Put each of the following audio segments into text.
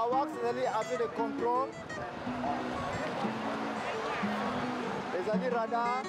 AWACS ezali avis de contrôle. Ezali radar.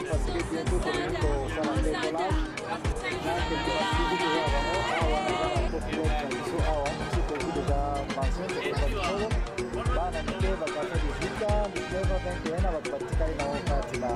facilite bientôt pour nous pour faire un décollage. Donc, il va suivre déjà avant déjà mention de Kosovo. Bana Nikeva katika vita, Nikeva tena wapatikana na wakati na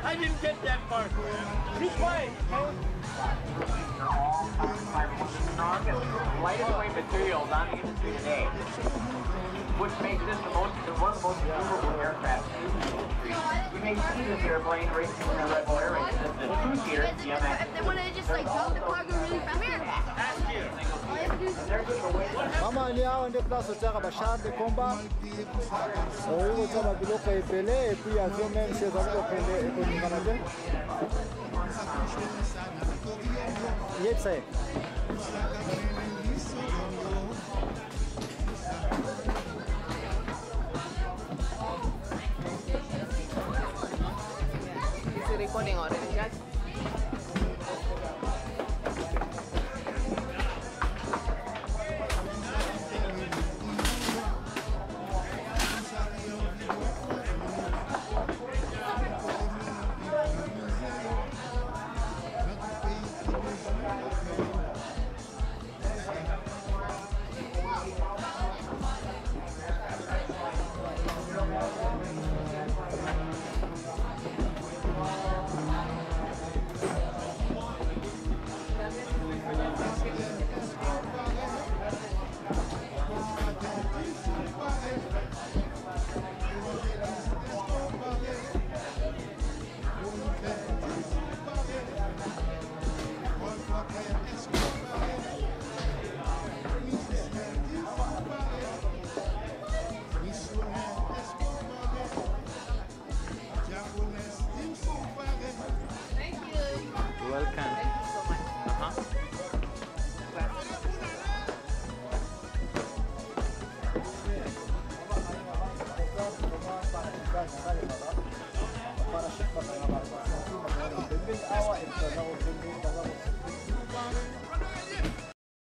I didn't get that part. Be quiet. Lightest weight materials on the industry today, which makes this one of the most maneuverable aircraft. You may see this airplane racing in the Red Bull Air Race. This is a two-seater DMX. If they want to just like drop the cargo really fast, Mama ni hawa ndio place au Bachar de combat. Au tama biloko epele et puis avion même c'est dans le pele et pour Canada. Yep ça. Is it recording already?